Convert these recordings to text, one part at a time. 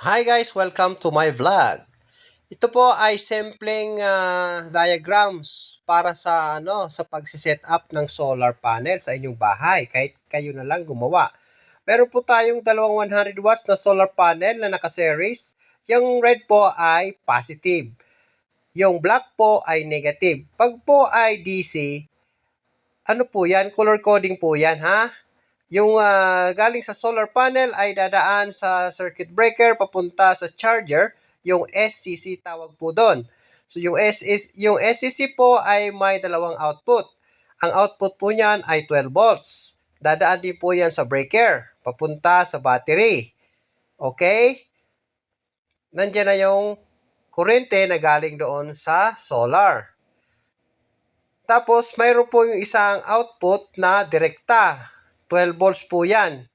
Hi guys, welcome to my vlog. Ito po ay simpleng diagrams para sa pagse-set up ng solar panel sa inyong bahay kahit kayo na lang gumawa. Meron po tayong dalawang 100 watts na solar panel na naka-series. Yung red po ay positive. Yung black po ay negative. Pag po ay DC, ano po yan? Color coding po yan, ha? Yung galing sa solar panel ay dadaan sa circuit breaker papunta sa charger, yung SCC tawag po doon. So yung SCC po ay may dalawang output. Ang output po niyan ay 12 volts. Dadaan din po yan sa breaker papunta sa battery. Okay? Nandiyan na yung kurente na galing doon sa solar. Tapos, mayroon po yung isang output na direkta. 12 volts po yan.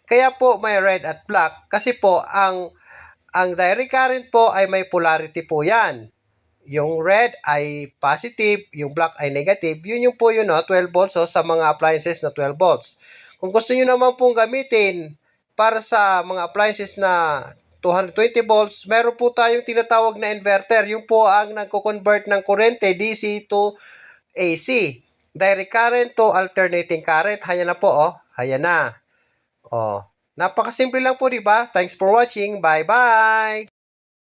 Kaya po may red at black kasi po ang direct current po ay may polarity po yan. Yung red ay positive, yung black ay negative. Yun yung po yun, 12 volts sa mga appliances na 12 volts. Kung gusto niyo naman pong gamitin para sa mga appliances na 220 volts, meron po tayong tinatawag na inverter. Yung po ang nagko-convert ng kurente DC to AC. Direct current to alternating current. Ayan na po, Ayan na. Napakasimple lang po, di ba? Thanks for watching. Bye-bye!